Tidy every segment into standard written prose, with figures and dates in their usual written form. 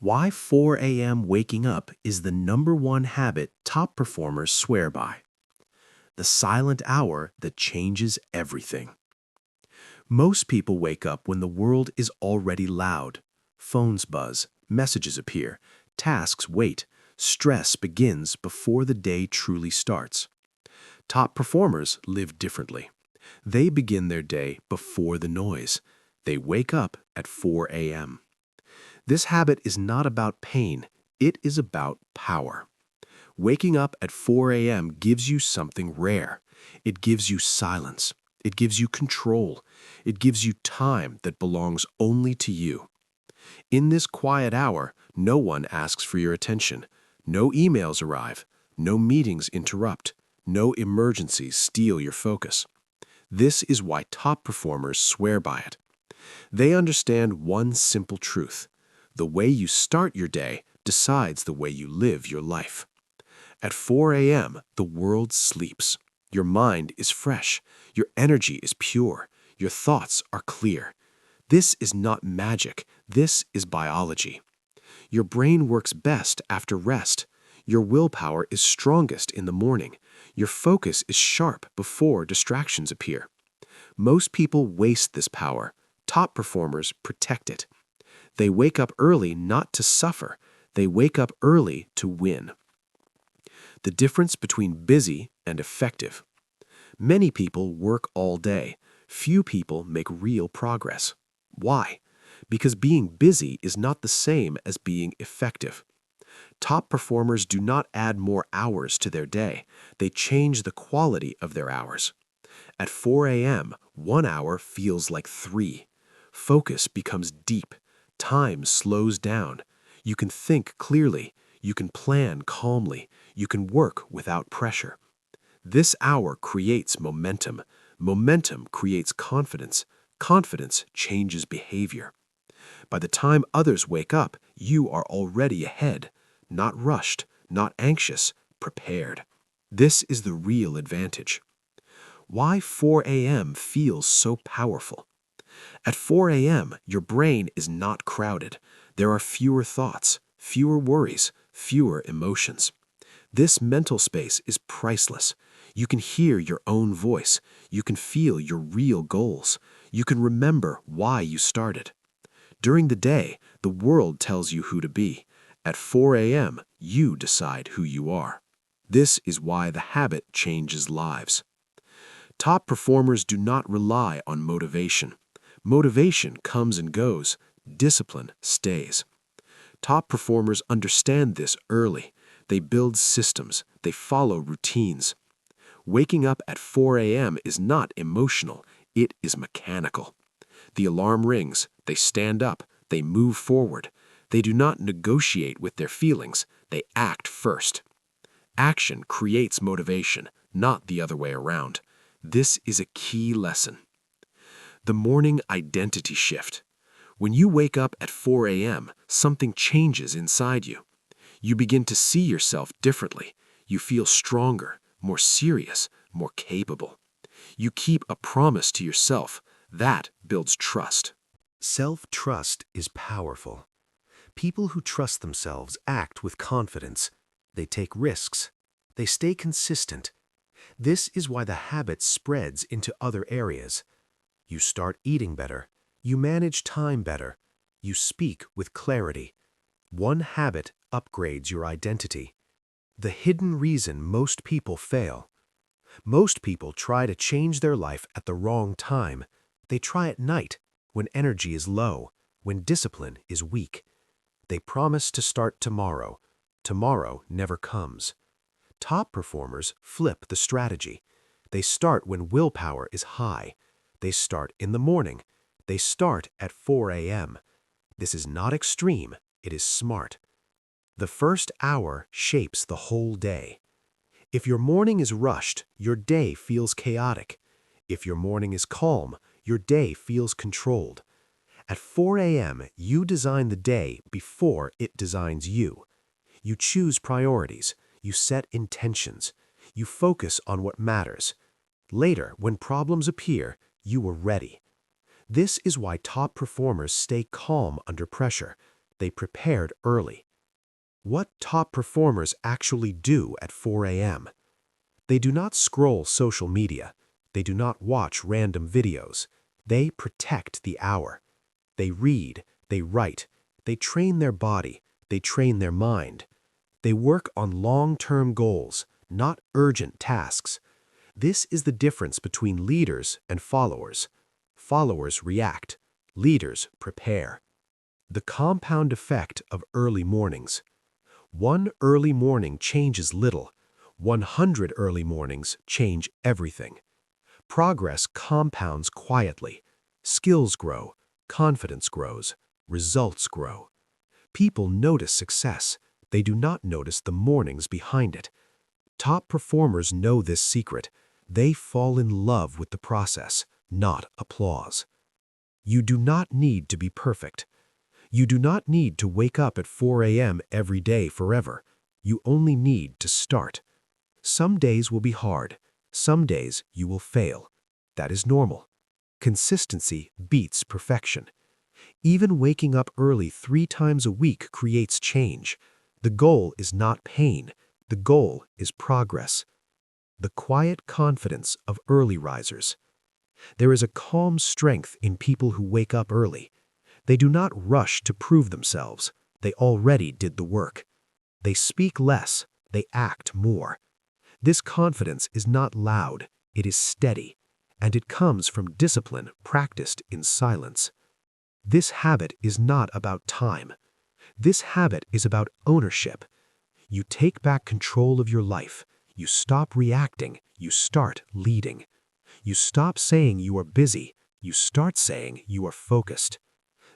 Why 4 a.m. waking up is the number one habit top performers swear by. The silent hour that changes everything. Most people wake up when the world is already loud. Phones buzz, messages appear, tasks wait, stress begins before the day truly starts. Top performers live differently. They begin their day before the noise. They wake up at 4 a.m. This habit is not about pain, it is about power. Waking up at 4 a.m. gives you something rare. It gives you silence. It gives you control. It gives you time that belongs only to you. In this quiet hour, no one asks for your attention. No emails arrive. No meetings interrupt. No emergencies steal your focus. This is why top performers swear by it. They understand one simple truth. The way you start your day decides the way you live your life. At 4 a.m., the world sleeps. Your mind is fresh. Your energy is pure. Your thoughts are clear. This is not magic. This is biology. Your brain works best after rest. Your willpower is strongest in the morning. Your focus is sharp before distractions appear. Most people waste this power. Top performers protect it. They wake up early not to suffer. They wake up early to win. The difference between busy and effective. Many people work all day. Few people make real progress. Why? Because being busy is not the same as being effective. Top performers do not add more hours to their day. They change the quality of their hours. At 4 a.m., 1 hour feels like 3. Focus becomes deep. Time slows down. You can think clearly. You can plan calmly. You can work without pressure. This hour creates momentum. Momentum creates confidence. Confidence changes behavior. By the time others wake up, you are already ahead. Not rushed, not anxious, prepared. This is the real advantage. Why 4 a.m. feels so powerful. At 4 a.m., your brain is not crowded. There are fewer thoughts, fewer worries, fewer emotions. This mental space is priceless. You can hear your own voice. You can feel your real goals. You can remember why you started. During the day, the world tells you who to be. At 4 a.m., you decide who you are. This is why the habit changes lives. Top performers do not rely on motivation. Motivation comes and goes. Discipline stays. Top performers understand this early. They build systems. They follow routines. Waking up at 4 a.m. is not emotional. It is mechanical. The alarm rings. They stand up. They move forward. They do not negotiate with their feelings. They act first. Action creates motivation, not the other way around. This is a key lesson. The morning identity shift. When you wake up at 4 a.m., something changes inside you. You begin to see yourself differently. You feel stronger, more serious, more capable. You keep a promise to yourself. That builds trust. Self-trust is powerful. People who trust themselves act with confidence. They take risks. They stay consistent. This is why the habit spreads into other areas. You start eating better. You manage time better. You speak with clarity. One habit upgrades your identity. The hidden reason most people fail. Most people try to change their life at the wrong time. They try at night, when energy is low, when discipline is weak. They promise to start tomorrow. Tomorrow never comes. Top performers flip the strategy. They start when willpower is high. They start in the morning. They start at 4 a.m. This is not extreme, it is smart. The first hour shapes the whole day. If your morning is rushed, your day feels chaotic. If your morning is calm, your day feels controlled. At 4 a.m., you design the day before it designs you. You choose priorities. You set intentions. You focus on what matters. Later, when problems appear, you are ready. This is why top performers stay calm under pressure. They prepared early. What top performers actually do at 4 a.m.? They do not scroll social media. They do not watch random videos. They protect the hour. They read, they write, they train their body, they train their mind. They work on long-term goals, not urgent tasks. This is the difference between leaders and followers. Followers react. Leaders prepare. The compound effect of early mornings. One early morning changes little. 100 early mornings change everything. Progress compounds quietly. Skills grow, confidence grows, results grow. People notice success. They do not notice the mornings behind it. Top performers know this secret. They fall in love with the process, not applause. You do not need to be perfect. You do not need to wake up at 4 a.m. every day forever. You only need to start. Some days will be hard. Some days you will fail. That is normal. Consistency beats perfection. Even waking up early 3 times a week creates change. The goal is not pain. The goal is progress. The quiet confidence of early risers. There is a calm strength in people who wake up early. They do not rush to prove themselves. They already did the work. They speak less. They act more. This confidence is not loud. It is steady. And it comes from discipline practiced in silence. This habit is not about time. This habit is about ownership. You take back control of your life. You stop reacting. You start leading. You stop saying you are busy. You start saying you are focused.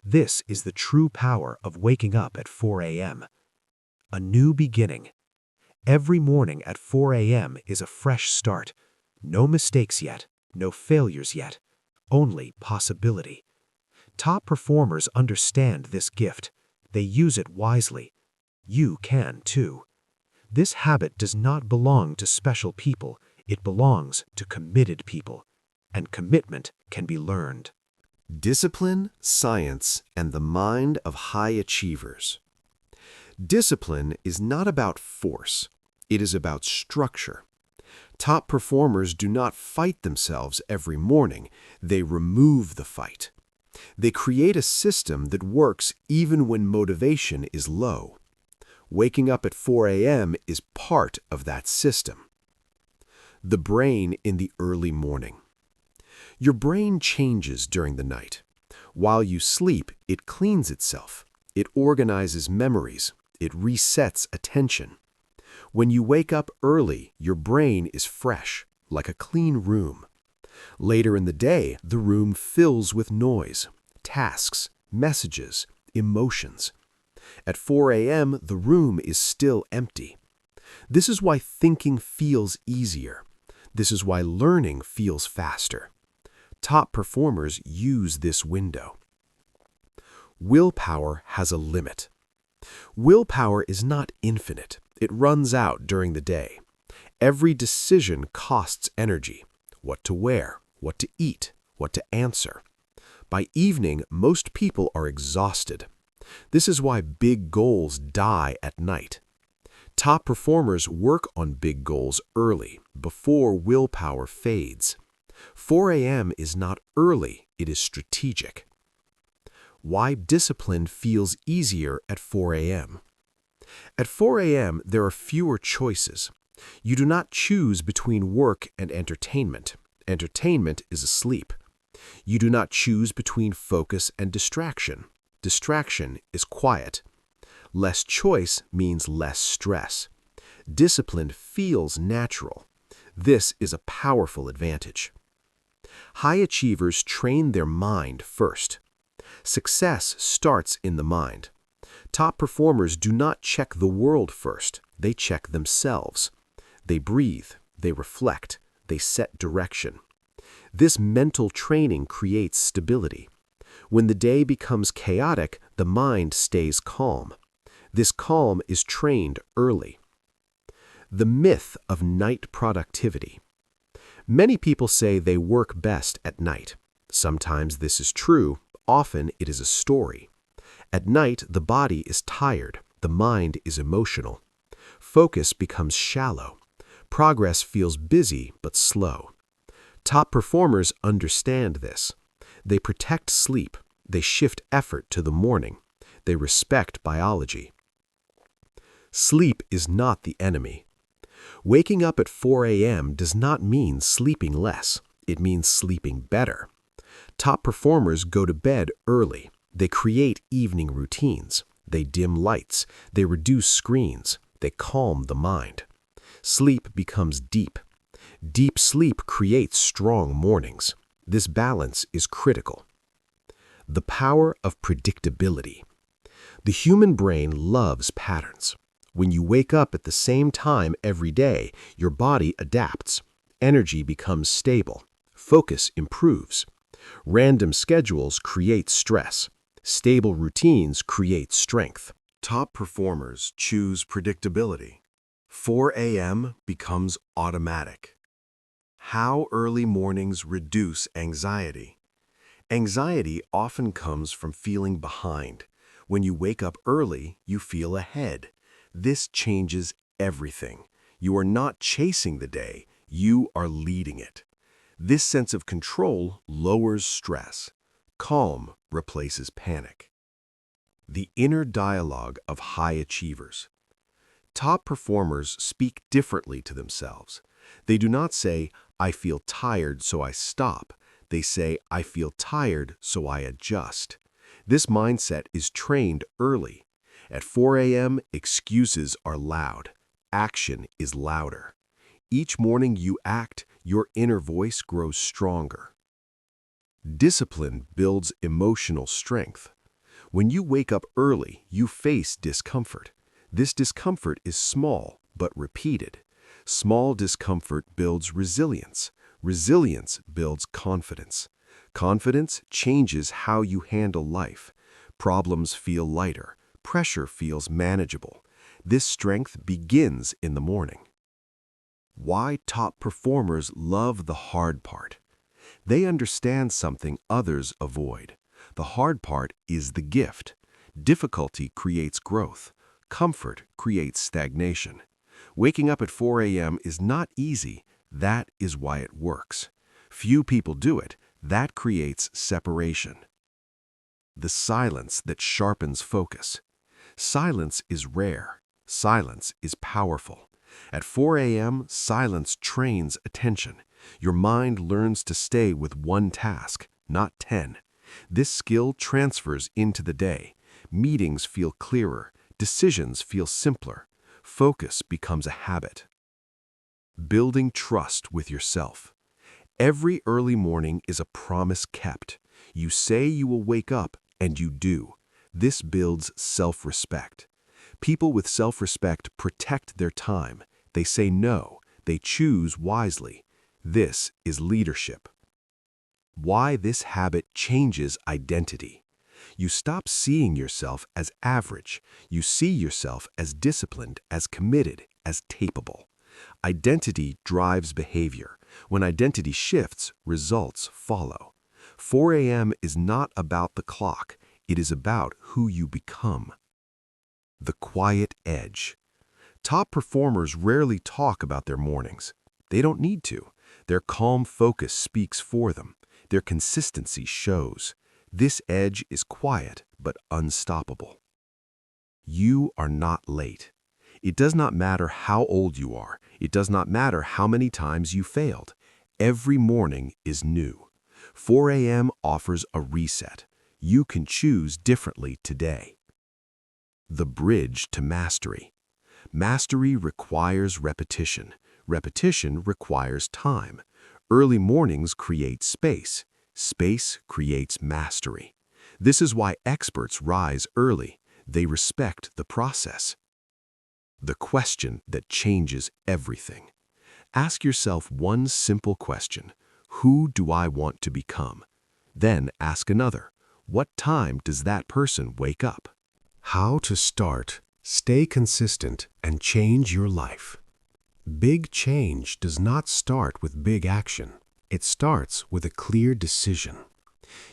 This is the true power of waking up at 4 a.m. A new beginning. Every morning at 4 a.m. is a fresh start. No mistakes yet. No failures yet. Only possibility. Top performers understand this gift. They use it wisely. You can too. This habit does not belong to special people. It belongs to committed people. And commitment can be learned. Discipline, science, and the mind of high achievers. Discipline is not about force. It is about structure. Top performers do not fight themselves every morning. They remove the fight. They create a system that works even when motivation is low. Waking up at 4 a.m. is part of that system. The brain in the early morning. Your brain changes during the night. While you sleep, it cleans itself. It organizes memories. It resets attention. When you wake up early, your brain is fresh, like a clean room. Later in the day, the room fills with noise, tasks, messages, emotions. At 4 a.m., the room is still empty. This is why thinking feels easier. This is why learning feels faster. Top performers use this window. Willpower has a limit. Willpower is not infinite. It runs out during the day. Every decision costs energy. What to wear, what to eat, what to answer. By evening, most people are exhausted. This is why big goals die at night. Top performers work on big goals early, before willpower fades. 4 a.m. is not early, it is strategic. Why discipline feels easier at 4 a.m. At 4 a.m., there are fewer choices. You do not choose between work and entertainment. Entertainment is asleep. You do not choose between focus and distraction. Distraction is quiet. Less choice means less stress. Discipline feels natural. This is a powerful advantage. High achievers train their mind first. Success starts in the mind. Top performers do not check the world first. They check themselves. They breathe. They reflect. They set direction. This mental training creates stability. When the day becomes chaotic, the mind stays calm. This calm is trained early. The myth of night productivity. Many people say they work best at night. Sometimes this is true. Often it is a story. At night, the body is tired, the mind is emotional. Focus becomes shallow. Progress feels busy but slow. Top performers understand this. They protect sleep. They shift effort to the morning. They respect biology. Sleep is not the enemy. Waking up at 4 a.m. does not mean sleeping less. It means sleeping better. Top performers go to bed early. They create evening routines. They dim lights. They reduce screens. They calm the mind. Sleep becomes deep. Deep sleep creates strong mornings. This balance is critical. The power of predictability. The human brain loves patterns. When you wake up at the same time every day, your body adapts. Energy becomes stable. Focus improves. Random schedules create stress. Stable routines create strength. Top performers choose predictability. 4 a.m. becomes automatic. How early mornings reduce anxiety. Anxiety often comes from feeling behind. When you wake up early, you feel ahead. This changes everything. You are not chasing the day, you are leading it. This sense of control lowers stress. Calm replaces panic. The inner dialogue of high achievers. Top performers speak differently to themselves. They do not say, "I feel tired, so I stop." They say, "I feel tired, so I adjust." This mindset is trained early. At 4 a.m., excuses are loud. Action is louder. Each morning you act, your inner voice grows stronger. Discipline builds emotional strength. When you wake up early, you face discomfort. This discomfort is small, but repeated. Small discomfort builds resilience. Resilience builds confidence. Confidence changes how you handle life. Problems feel lighter. Pressure feels manageable. This strength begins in the morning. Why top performers love the hard part. They understand something others avoid. The hard part is the gift. Difficulty creates growth. Comfort creates stagnation. Waking up at 4 a.m. is not easy. That is why it works. Few people do it. That creates separation. The silence that sharpens focus. Silence is rare. Silence is powerful. At 4 a.m., silence trains attention. Your mind learns to stay with one task, not 10. This skill transfers into the day. Meetings feel clearer. Decisions feel simpler. Focus becomes a habit. Building trust with yourself. Every early morning is a promise kept. You say you will wake up, and you do. This builds self-respect. People with self-respect protect their time. They say no. They choose wisely. This is leadership. Why this habit changes identity. You stop seeing yourself as average. You see yourself as disciplined, as committed, as capable. Identity drives behavior. When identity shifts, results follow. 4 a.m. is not about the clock. It is about who you become. The quiet edge. Top performers rarely talk about their mornings. They don't need to. Their calm focus speaks for them. Their consistency shows. This edge is quiet but unstoppable. You are not late. It does not matter how old you are. It does not matter how many times you failed. Every morning is new. 4 a.m. offers a reset. You can choose differently today. The bridge to mastery. Mastery requires repetition. Repetition requires time. Early mornings create space. Space creates mastery. This is why experts rise early. They respect the process. The question that changes everything. Ask yourself one simple question. Who do I want to become? Then ask another. What time does that person wake up? How to start, stay consistent, and change your life. Big change does not start with big action. It starts with a clear decision.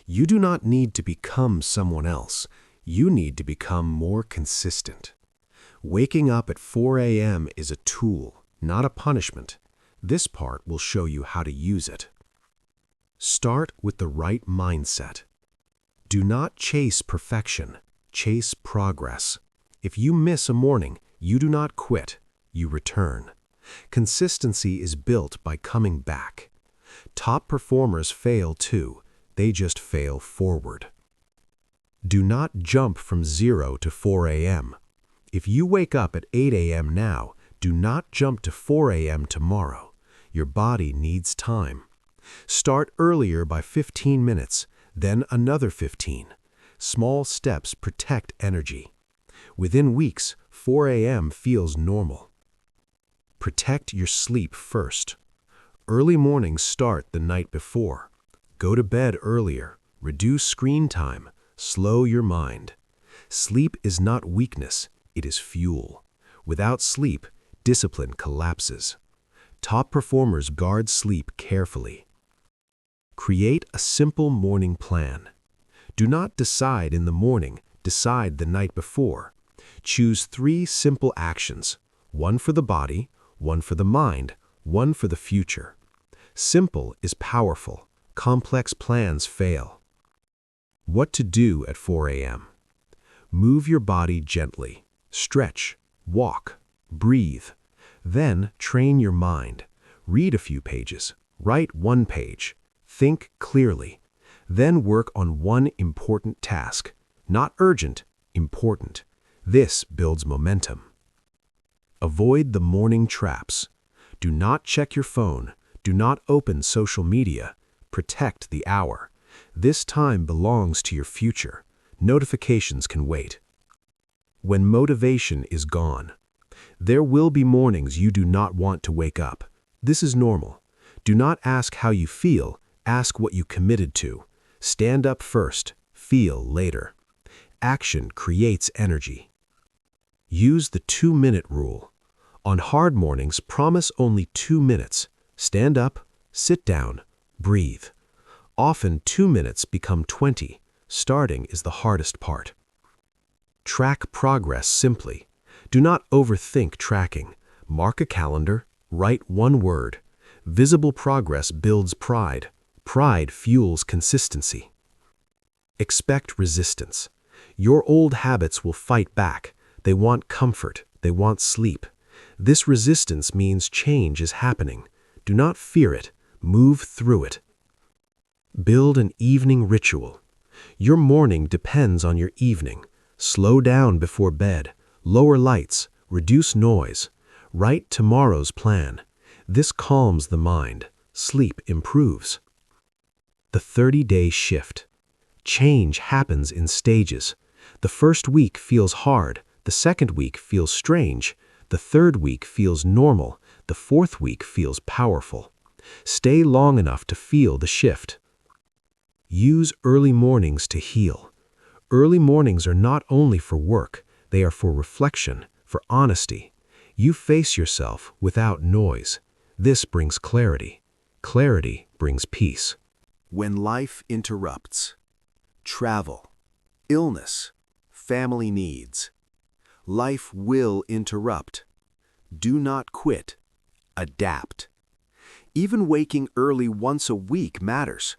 You do not need to become someone else. You need to become more consistent. Waking up at 4 a.m. is a tool, not a punishment. This part will show you how to use it. Start with the right mindset. Do not chase perfection, chase progress. If you miss a morning, you do not quit, you return. Consistency is built by coming back. Top performers fail too, they just fail forward. Do not jump from 0 to 4 a.m. If you wake up at 8 a.m. now, do not jump to 4 a.m. tomorrow. Your body needs time. Start earlier by 15 minutes, then another 15. Small steps protect energy. Within weeks, 4 a.m. feels normal. Protect your sleep first. Early mornings start the night before. Go to bed earlier. Reduce screen time. Slow your mind. Sleep is not weakness, it is fuel. Without sleep, discipline collapses. Top performers guard sleep carefully. Create a simple morning plan. Do not decide in the morning, decide the night before. Choose 3 simple actions, one for the body, one for the mind, one for the future. Simple is powerful. Complex plans fail. What to do at 4 a.m. Move your body gently. Stretch, walk, breathe. Then train your mind. Read a few pages. Write 1 page. Think clearly. Then work on one important task. Not urgent, important. This builds momentum. Avoid the morning traps. Do not check your phone. Do not open social media. Protect the hour. This time belongs to your future. Notifications can wait. When motivation is gone, there will be mornings you do not want to wake up. This is normal. Do not ask how you feel, ask what you committed to. Stand up first, feel later. Action creates energy. Use the 2-minute rule. On hard mornings, promise only 2 minutes. Stand up, sit down, breathe. Often 2 minutes become 20. Starting is the hardest part. Track progress simply. Do not overthink tracking. Mark a calendar, write 1 word. Visible progress builds pride. Pride fuels consistency. Expect resistance. Your old habits will fight back. They want comfort. They want sleep. This resistance means change is happening. Do not fear it. Move through it. Build an evening ritual. Your morning depends on your evening. Slow down before bed. Lower lights. Reduce noise. Write tomorrow's plan. This calms the mind. Sleep improves. The 30-day shift. Change happens in stages. The first week feels hard. The second week feels strange. The third week feels normal. The fourth week feels powerful. Stay long enough to feel the shift. Use early mornings to heal. Early mornings are not only for work, they are for reflection, for honesty. You face yourself without noise. This brings clarity. Clarity brings peace. When life interrupts, travel, illness, family needs, life will interrupt. Do not quit. Adapt. Even waking early once a week matters.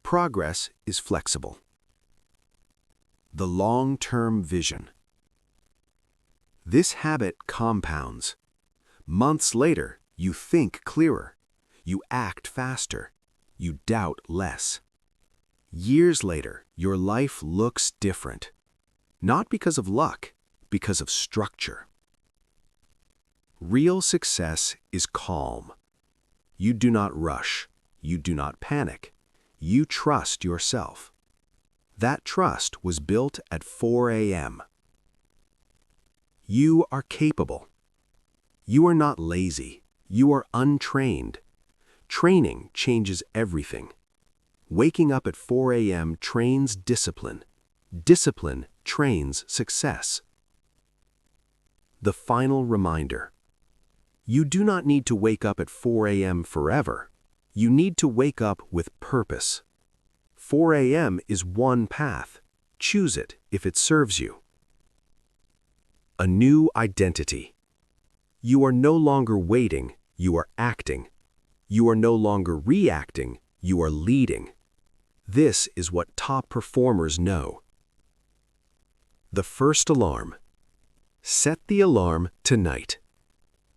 Progress is flexible. The long-term vision. This habit compounds. Months later, you think clearer. You act faster. You doubt less. Years later, your life looks different. Not because of luck, because of structure. Real success is calm. You do not rush. You do not panic. You trust yourself. That trust was built at 4 a.m. You are capable. You are not lazy. You are untrained. Training changes everything. Waking up at 4 a.m. trains discipline. Discipline trains success. The final reminder. You do not need to wake up at 4 a.m. forever. You need to wake up with purpose. 4 a.m. is one path. Choose it if it serves you. A new identity. You are no longer waiting, you are acting. You are no longer reacting, you are leading. This is what top performers know. The first alarm. Set the alarm tonight.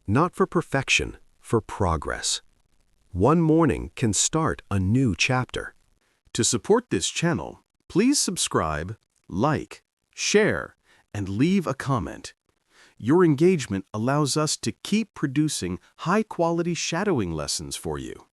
Not for perfection, for progress. One morning can start a new chapter. To support this channel, please subscribe, like, share, and leave a comment. Your engagement allows us to keep producing high-quality shadowing lessons for you.